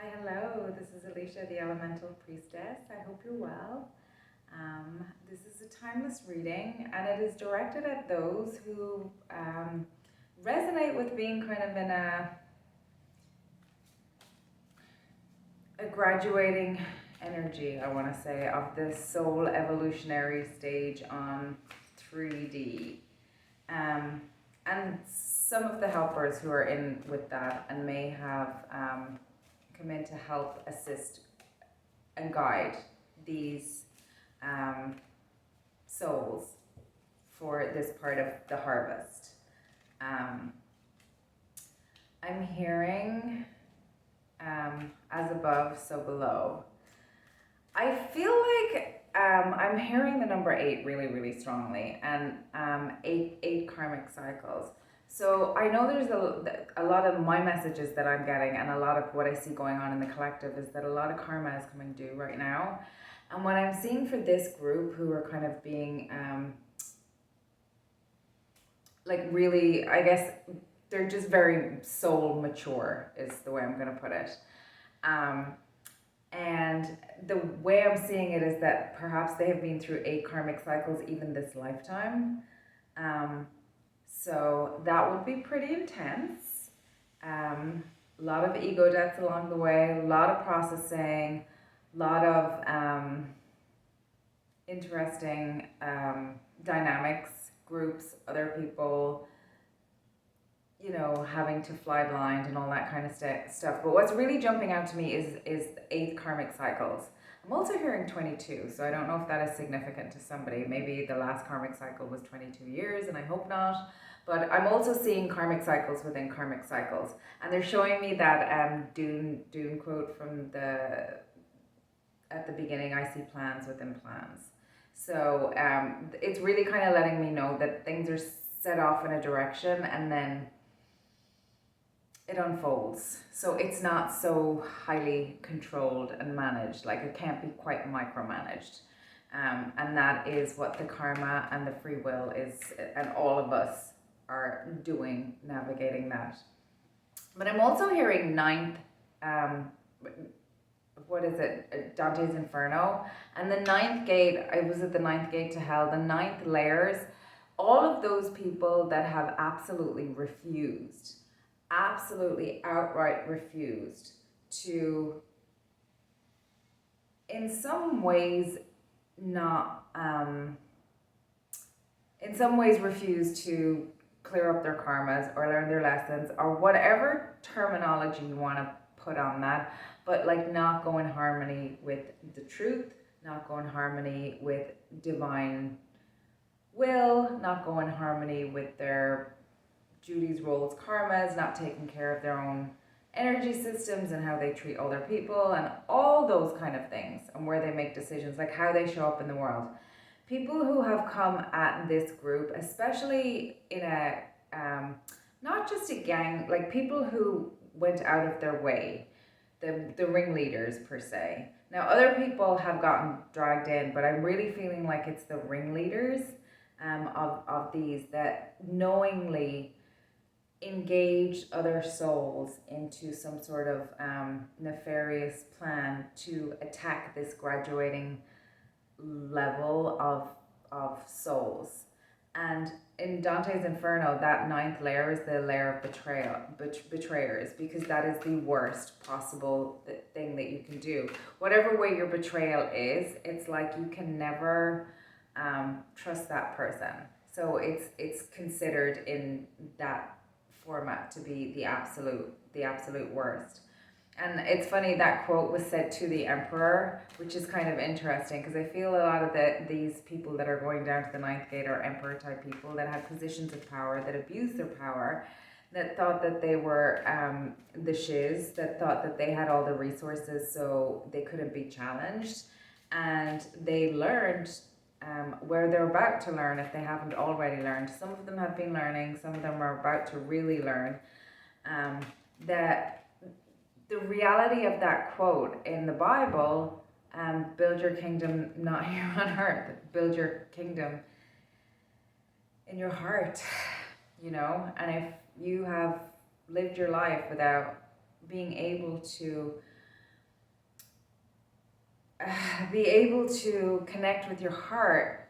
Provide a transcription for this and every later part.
Hi, hello. This is Alicia, the Elemental Priestess. I hope you're well. This is a timeless reading, and it is directed at those who resonate with being kind of in a graduating energy, I want to say, of this soul evolutionary stage on 3D. And some of the helpers who are in with that and may have come in to help assist and guide these souls for this part of the harvest. I'm hearing as above, so below. I feel like I'm hearing the number 8 really, really strongly, and eight karmic cycles. So I know there's a lot of my messages that I'm getting, and a lot of what I see going on in the collective is that a lot of karma is coming due right now. And what I'm seeing for this group who are kind of being like really, I guess they're just very soul mature is the way I'm going to put it. And the way I'm seeing it is that perhaps they have been through 8 karmic cycles even this lifetime. So that would be pretty intense. A lot of ego deaths along the way, a lot of processing, a lot of interesting dynamics, groups, other people, you know, having to fly blind and all that kind of stuff. But what's really jumping out to me is 8 karmic cycles. I'm also hearing 22, so I don't know if that is significant to somebody. Maybe the last karmic cycle was 22 years, and I hope not. But I'm also seeing karmic cycles within karmic cycles. And they're showing me that Dune quote from at the beginning, I see plans within plans. So it's really kind of letting me know that things are set off in a direction and then it unfolds. So it's not so highly controlled and managed, like it can't be quite micromanaged. And that is what the karma and the free will is, and all of us are doing, navigating that. But I'm also hearing ninth, what is it, Dante's Inferno, and the ninth gate. I was at the ninth gate to hell, the ninth layers. All of those people that have absolutely refused, absolutely outright refused to, in some ways, not, in some ways refuse to clear up their karmas or learn their lessons or whatever terminology you want to put on that, but like not go in harmony with the truth, not go in harmony with divine will, not go in harmony with their duties, roles, karmas, not taking care of their own energy systems and how they treat other people and all those kind of things, and where they make decisions, like how they show up in the world. People who have come at this group, especially in a, not just a gang, like people who went out of their way, the ringleaders per se. Now other people have gotten dragged in, but I'm really feeling like it's the ringleaders of these that knowingly engage other souls into some sort of nefarious plan to attack this graduating level of souls. And in Dante's Inferno, that ninth layer is the layer of betrayers, because that is the worst possible thing that you can do. Whatever way your betrayal is, it's like you can never trust that person. So it's considered in that format to be the absolute worst. And it's funny, that quote was said to the emperor, which is kind of interesting, because I feel a lot of these people that are going down to the ninth gate are emperor type people that had positions of power, that abused their power, that thought that they were the shiz, that thought that they had all the resources so they couldn't be challenged. And they learned where they're about to learn, if they haven't already learned. Some of them have been learning, some of them are about to really learn, that the reality of that quote in the Bible, build your kingdom not here on earth, build your kingdom in your heart, you know. And if you have lived your life without being able to be able to connect with your heart,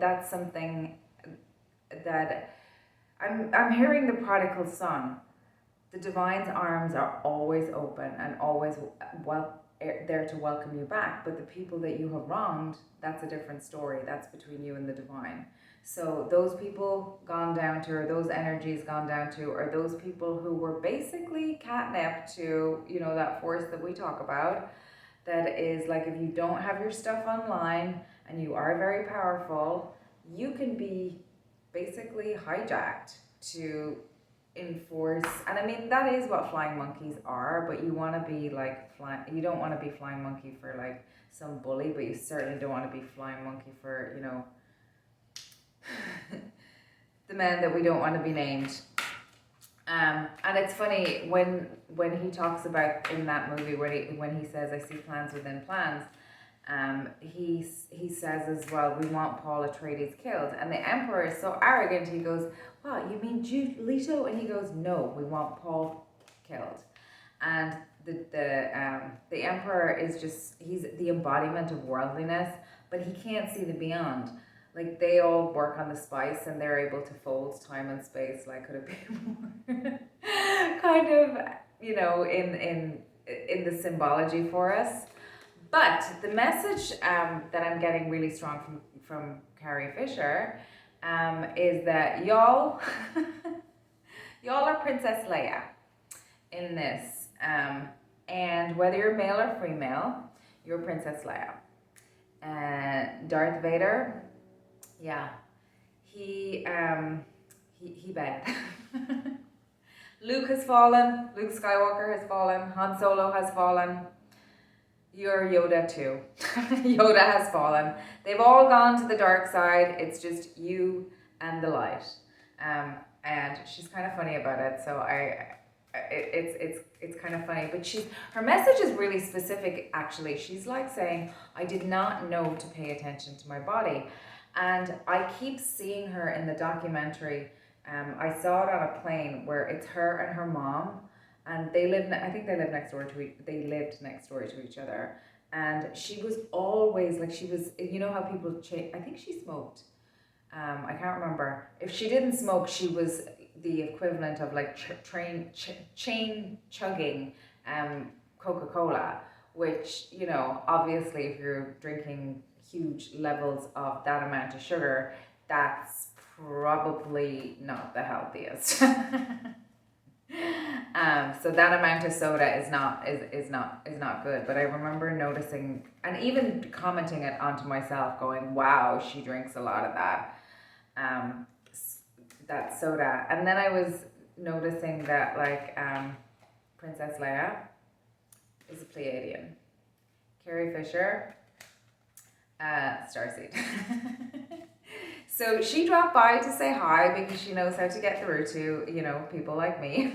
that's something that I'm hearing the prodigal son. The divine's arms are always open and always there to welcome you back. But the people that you have wronged, that's a different story. That's between you and the divine. So those people gone down to, or those energies gone down to, are those people who were basically catnip to, that force that we talk about. That is like, if you don't have your stuff online and you are very powerful, you can be basically hijacked to enforce. And I mean, that is what flying monkeys are, but you want to be like you don't want to be flying monkey for like some bully, but you certainly don't want to be flying monkey for, the man that we don't want to be named. And it's funny when he talks about in that movie when he says, I see plans within plans, he says as well, we want Paul Atreides killed. And the Emperor is so arrogant, he goes, wow, you mean Jude Leto? And he goes, no, we want Paul killed. And the Emperor is just, he's the embodiment of worldliness, but he can't see the beyond. Like, they all work on the spice and they're able to fold time and space, like, could it be more kind of, in the symbology for us. But the message that I'm getting really strong from Carrie Fisher is that y'all are Princess Leia in this. And whether you're male or female, you're Princess Leia. Darth Vader, yeah, he bad. Luke has fallen. Luke Skywalker has fallen. Han Solo has fallen. You're Yoda too. Yoda has fallen. They've all gone to the dark side. It's just you and the light. And she's kind of funny about it. So it's kind of funny. But her message is really specific. Actually, she's like saying, I did not know to pay attention to my body. And I keep seeing her in the documentary. I saw it on a plane where it's her and her mom, and they lived next door to each other. And she was always like, she was, how people change. I think she smoked. I can't remember. If she didn't smoke, she was the equivalent of like chain chugging Coca-Cola, which, obviously if you're drinking huge levels of that amount of sugar, that's probably not the healthiest. So that amount of soda is not good. But I remember noticing and even commenting it onto myself, going, wow, she drinks a lot of that soda. And then I was noticing that like Princess Leia is a Pleiadian. Carrie Fisher, Starseed. So she dropped by to say hi because she knows how to get through to, people like me.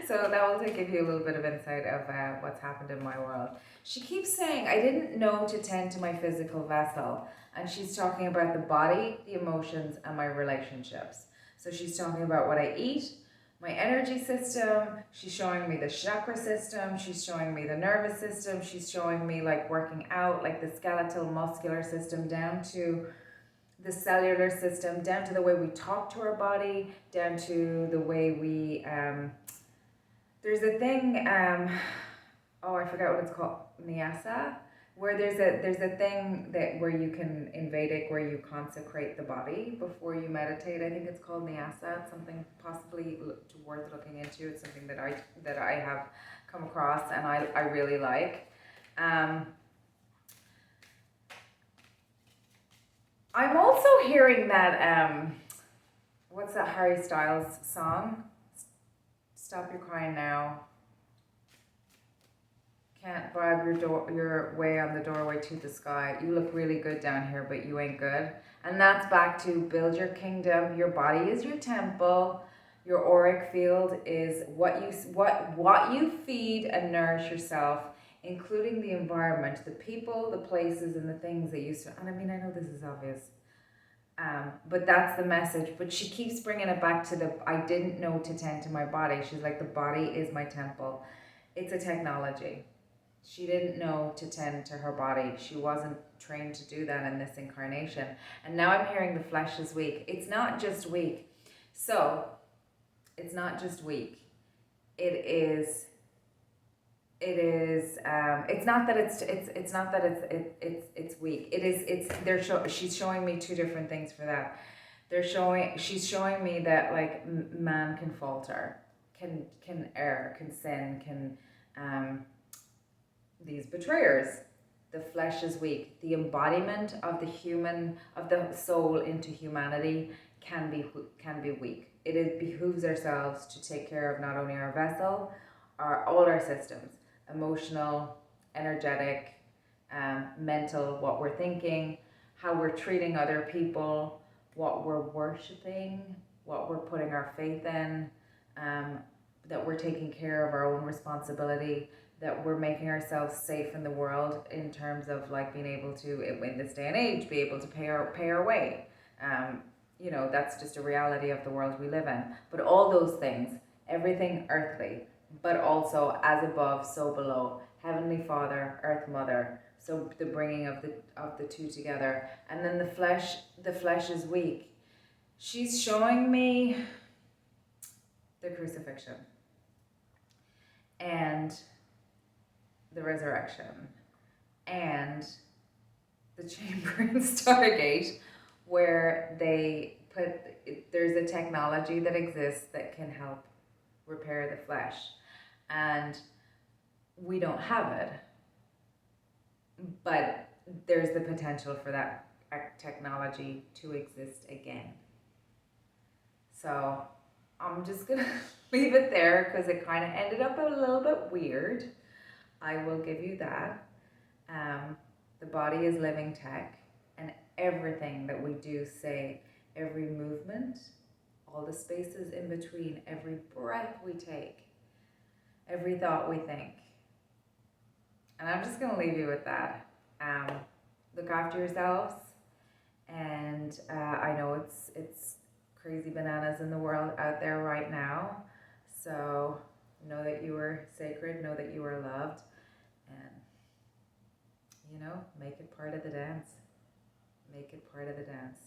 So that will give you a little bit of insight of what's happened in my world. She keeps saying, I didn't know to tend to my physical vessel. And she's talking about the body, the emotions, and my relationships. So she's talking about what I eat, my energy system. She's showing me the chakra system. She's showing me the nervous system. She's showing me like working out, like the skeletal muscular system down to the cellular system, down to the way we talk to our body, down to the way we, there's a thing, I forgot what it's called, Nyasa, where there's a thing where you can in Vedic, where you consecrate the body before you meditate. I think it's called Nyasa. It's something possibly worth looking into. It's something that I have come across and I really like. I'm also hearing that, what's that Harry Styles song? Stop Your Crying Now. Can't bribe your way on the doorway to the sky. You look really good down here, but you ain't good. And that's back to build your kingdom. Your body is your temple. Your auric field is what you feed and nourish yourself, including the environment, the people, the places, and the things that you... And I mean, I know this is obvious, but that's the message. But she keeps bringing it back to I didn't know to tend to my body. She's like, the body is my temple. It's a technology. She didn't know to tend to her body. She wasn't trained to do that in this incarnation. And now I'm hearing the flesh is weak. It's not just weak. So, it's not just weak. It's not that it's weak. She's showing me two different things for that. She's showing me that like man can falter, can err, can sin, can these betrayers. The flesh is weak. The embodiment of the soul into humanity can be weak. It behooves ourselves to take care of not only our vessel, all our systems, emotional, energetic, mental, what we're thinking, how we're treating other people, what we're worshiping, what we're putting our faith in, that we're taking care of our own responsibility, that we're making ourselves safe in the world in terms of like being able to, in this day and age, be able to pay our way. You know, that's just a reality of the world we live in. But all those things, everything earthly, but also as above, so below. Heavenly Father, Earth Mother. So the bringing of the two together. And then the flesh is weak. She's showing me the crucifixion and the resurrection and the chamber in Stargate, where there's a technology that exists that can help repair the flesh, and we don't have it, but there's the potential for that technology to exist again. So I'm just gonna leave it there because it kind of ended up a little bit weird. I will give you that. The body is living tech, and everything that we do, say, every movement, all the spaces in between, every breath we take, every thought we think. And I'm just going to leave you with that. Look after yourselves. And I know it's crazy bananas in the world out there right now. So know that you are sacred, know that you are loved, and, you know, make it part of the dance. Make it part of the dance.